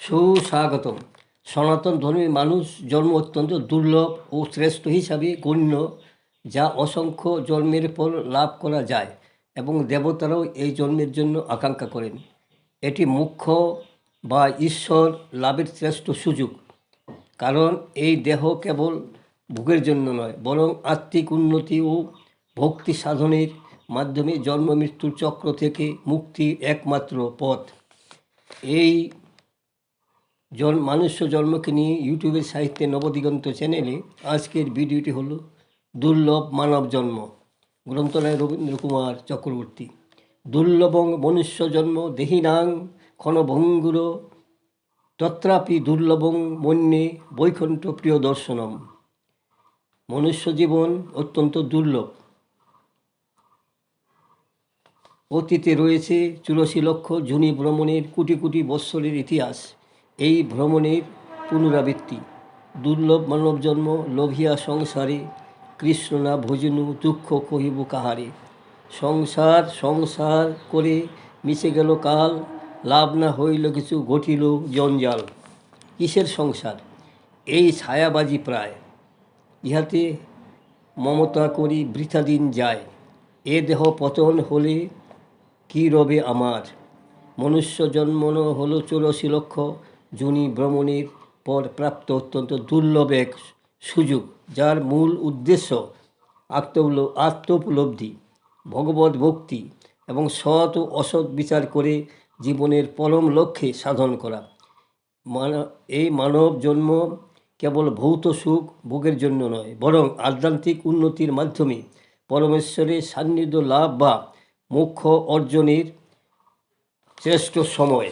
সুস্বাগতম। সনাতন ধর্মী মানুষ জন্ম অত্যন্ত দুর্লভ ও শ্রেষ্ঠ হিসাবে গণ্য, যা অসংখ্য জন্মের পর লাভ করা যায় এবং দেবতারাও এই জন্মের জন্য আকাঙ্ক্ষা করেন। এটি মুখ্য বা ঈশ্বর লাভের শ্রেষ্ঠ সুযোগ, কারণ এই দেহ কেবল ভোগের জন্য নয়, বরং আত্মিক উন্নতি ও ভক্তি সাধনের মাধ্যমে জন্ম মৃত্যুর চক্র থেকে মুক্তির একমাত্র পথ। এই মানুষ্য জন্মকে নিয়ে ইউটিউবের সাহিত্যে নবদিগন্ত চ্যানেলে আজকের ভিডিওটি হলো দুর্লভ মানব জন্ম। গ্রন্থনায় রবীন্দ্র কুমার চক্রবর্তী। দুর্লভং মনুষ্য জন্ম দেহিনাং ক্ষণভঙ্গুর তত্রাপি দুর্লভং মন্যে বৈকুণ্ঠ প্রিয় দর্শনম। মনুষ্য জীবন অত্যন্ত দুর্লভ। অতীতে রয়েছে 84 লক্ষ জুনি ভ্রমণের কোটি কোটি বৎসরের ইতিহাস। এই ভ্রমণের পুনরাবৃত্তি। দুর্লভ মানব জন্ম লোভিয়া সংসারে, কৃষ্ণ না ভজনু দুঃখ কহিব কাহারে। সংসার সংসার করে মিশে গেল কাল, লাভ না হইল কিছু ঘটিল জঞ্জাল। কিসের সংসার? এই ছায়াবাজি প্রায়, ইহাতে মমতা করি বৃথা দিন যায়। এ দেহ পতন হলে কি রবে আমার? মনুষ্য জন্মন হলো 84 লক্ষ জুনি ভ্রমণের পর প্রাপ্ত অত্যন্ত দুর্লভ এক সুযোগ, যার মূল উদ্দেশ্য আত্মোপলব্ধি, ভগবত ভক্তি এবং সৎ ও অসৎ বিচার করে জীবনের পরম লক্ষ্যে সাধন করা। এই মানব জন্ম কেবল ভৌত সুখ ভোগের জন্য নয়, বরং আধ্যাত্মিক উন্নতির মাধ্যমে পরমেশ্বরের সান্নিধ্য লাভ বা মোক্ষ অর্জনের শ্রেষ্ঠ সময়।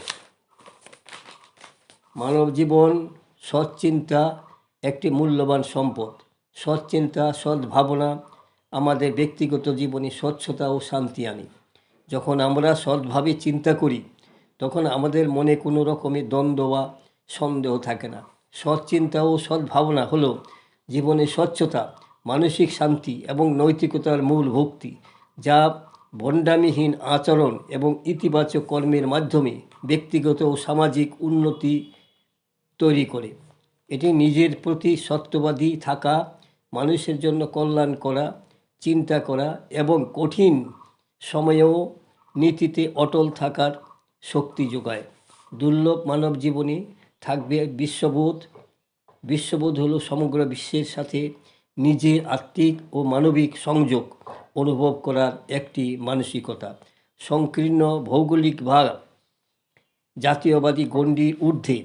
মানব জীবন সৎচিন্তা একটি মূল্যবান সম্পদ। সৎচিন্তা, সদ্ভাবনা আমাদের ব্যক্তিগত জীবনে স্বচ্ছতা ও শান্তি আনে। যখন আমরা সৎভাবে চিন্তা করি, তখন আমাদের মনে কোনো রকমের দ্বন্দ্ব বা সন্দেহ থাকে না। সৎচিন্তা ও সদ্ভাবনা হলো জীবনের স্বচ্ছতা, মানসিক শান্তি এবং নৈতিকতার মূল ভক্তি, যা ভণ্ডামিহীন আচরণ এবং ইতিবাচক কর্মের মাধ্যমে ব্যক্তিগত ও সামাজিক উন্নতি তৈরি করে। এটি নিজের প্রতি সত্যবাদী থাকা, মানুষের জন্য কল্যাণ করা, চিন্তা করা এবং কঠিন সময়েও নীতিতে অটল থাকার শক্তি যোগায়। দুর্লভ মানব জীবনে থাকবে বিশ্ববোধ। বিশ্ববোধ হলো সমগ্র বিশ্বের সাথে নিজের আত্মিক ও মানবিক সংযোগ অনুভব করার একটি মানসিকতা। সংকীর্ণ ভৌগোলিক বা জাতীয়বাদী গণ্ডির ঊর্ধ্বে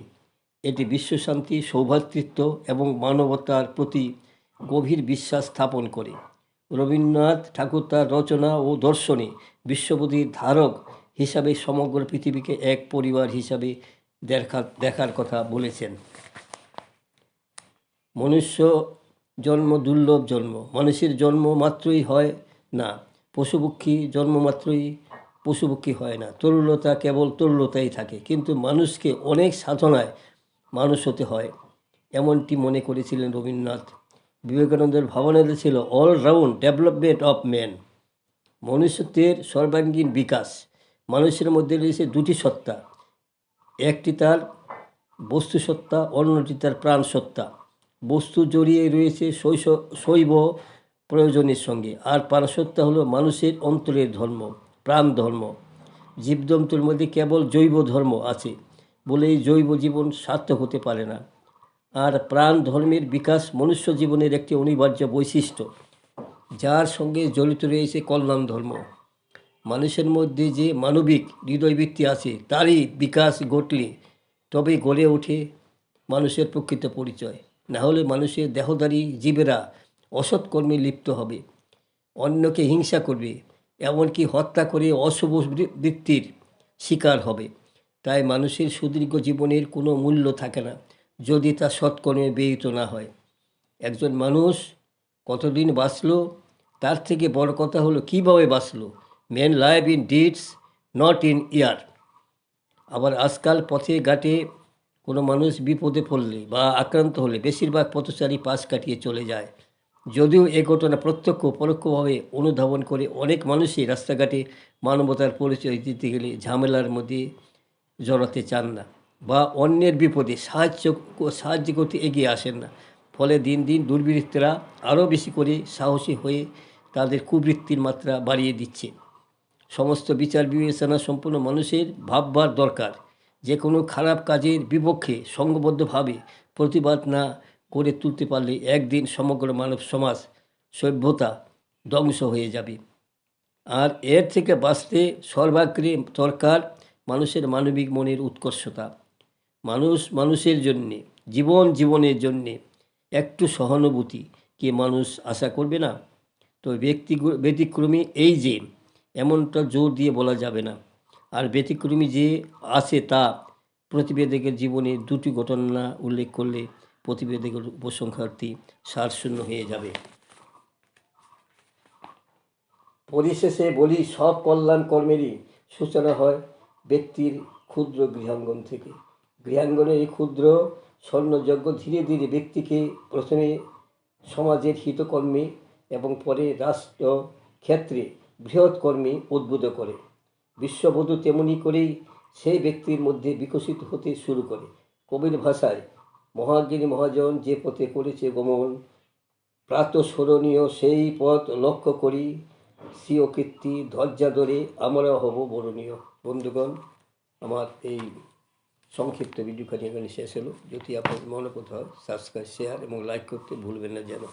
এটি বিশ্বশান্তি, সৌভ্রাতৃত্ব এবং মানবতার প্রতি গভীর বিশ্বাস স্থাপন করে। রবীন্দ্রনাথ ঠাকুর তার রচনা ও দর্শনে বিশ্ববোধের ধারক হিসাবে সমগ্র পৃথিবীকে এক পরিবার হিসাবে দেখার কথা বলেছেন। মনুষ্য জন্ম দুর্লভ জন্ম। মানুষের জন্ম মাত্রই হয় না পশুপক্ষী, জন্ম মাত্রই পশুপক্ষী হয় না। তরুলতা কেবল তরুলতাই থাকে, কিন্তু মানুষকে অনেক সাধনায় মানুষ হতে হয়, এমনটি মনে করেছিলেন রবীন্দ্রনাথ। বিবেকানন্দের ভাবনাতে ছিল অলরাউন্ড ডেভেলপমেন্ট অফ ম্যান, মনুষ্যত্বের সর্বাঙ্গীন বিকাশ। মানুষের মধ্যে রয়েছে দুটি সত্তা, একটি তার বস্তু সত্তা, অন্যটি তার প্রাণ সত্তা। বস্তু জড়িয়ে রয়েছে শৈব প্রয়োজনের সঙ্গে, আর প্রাণসত্তা হলো মানুষের অন্তরের ধর্ম, প্রাণ ধর্ম। জীবজন্তুর মধ্যে কেবল জৈব ধর্ম আছে বলেই জৈব জীবন সার্থক হতে পারে না। আর প্রাণ ধর্মের বিকাশ মনুষ্য জীবনের একটি অনিবার্য বৈশিষ্ট্য, যার সঙ্গে জড়িত রয়েছে কল্যাণ ধর্ম। মানুষের মধ্যে যে মানবিক হৃদয়বৃত্তি আছে, তারই বিকাশ ঘটলে তবে গড়ে ওঠে মানুষের প্রকৃত পরিচয়। না হলে মানুষের দেহধারী জীবেরা অসৎ কর্মে লিপ্ত হবে, অন্যকে হিংসা করবে, এমনকি হত্যা করে অশুভ বৃত্তির শিকার হবে। তাই মানুষের সুদীর্ঘ জীবনের কোনো মূল্য থাকে না যদি তা সৎকর্মে ব্যয়িত না হয়। একজন মানুষ কতদিন বাঁচল, তার থেকে বড় কথা হলো কীভাবে বাঁচল। Man live in deeds, not in year. আবার আজকাল পথে ঘাটে কোনো মানুষ বিপদে পড়লে বা আক্রান্ত হলে বেশিরভাগ পথচারী পাশ কাটিয়ে চলে যায়। যদিও এ ঘটনা প্রত্যক্ষ পরোক্ষভাবে অনুধাবন করে অনেক মানুষই রাস্তাঘাটে মানবতার পরিচয় দিতে গেলে ঝামেলার মধ্যে জড়াতে চান না। বা অন্যের বিপদে সাহায্য করতে এগিয়ে আসেন না। ফলে দিন দিন দুর্বৃত্তরা আরও বেশি করে সাহসী হয়ে তাদের কুবৃত্তির মাত্রা বাড়িয়ে দিচ্ছে। সমস্ত বিচার বিবেচনা সম্পন্ন মানুষের ভাববার দরকার। যে কোনো খারাপ কাজের বিপক্ষে সংঘবদ্ধভাবে প্রতিবাদ না করে তুলতে পারলে একদিন সমগ্র মানব সমাজ সভ্যতা ধ্বংস হয়ে যাবে। আর এর থেকে বাঁচতে সর্বাগ্রে দরকার মানুষের মানবিক মনের উৎকর্ষতা। মানুষের জন্যে, জীবনের জন্যে একটু সহানুভূতি কি মানুষ আশা করবে না? তো ব্যতিক্রমী এই যে, এমনটা জোর দিয়ে বলা যাবে না। আর ব্যতিক্রমী যে আছে তা প্রতিবেদকের জীবনে দুটি ঘটনা উল্লেখ করলে প্রতিবেদকের উপসংহারটি সারশূন্য হয়ে যাবে। পরিশেষে বলি, সব কল্যাণ কর্মেরই সূচনা হয় ব্যক্তির ক্ষুদ্র গৃহাঙ্গন থেকে। গৃহাঙ্গনের এই ক্ষুদ্র স্বর্ণযজ্ঞ ধীরে ধীরে ব্যক্তিকে প্রথমে সমাজের হিতকর্মে এবং পরে রাষ্ট্র ক্ষেত্রে বৃহৎ কর্মে উদ্বুদ্ধ করে। বিশ্ববধূ তেমনি করেই সেই ব্যক্তির মধ্যে বিকশিত হতে শুরু করে। কবির ভাষায়, মহাজ্ঞানী মহাজন যে পথে করেছে গমন, প্রাতঃস্মরণীয় সেই পথ লক্ষ্য করি, স্বীয় কীর্তি ধ্বজাধরে আমরা হব বরণীয়। বন্ধুগণ, আমার এই সংক্ষিপ্ত ভিডিওখানি এখানে শেষ হলো। যদি আপনার মনে কোথাও সাবস্ক্রাইব, শেয়ার এবং লাইক করতে ভুলবেন না যেন।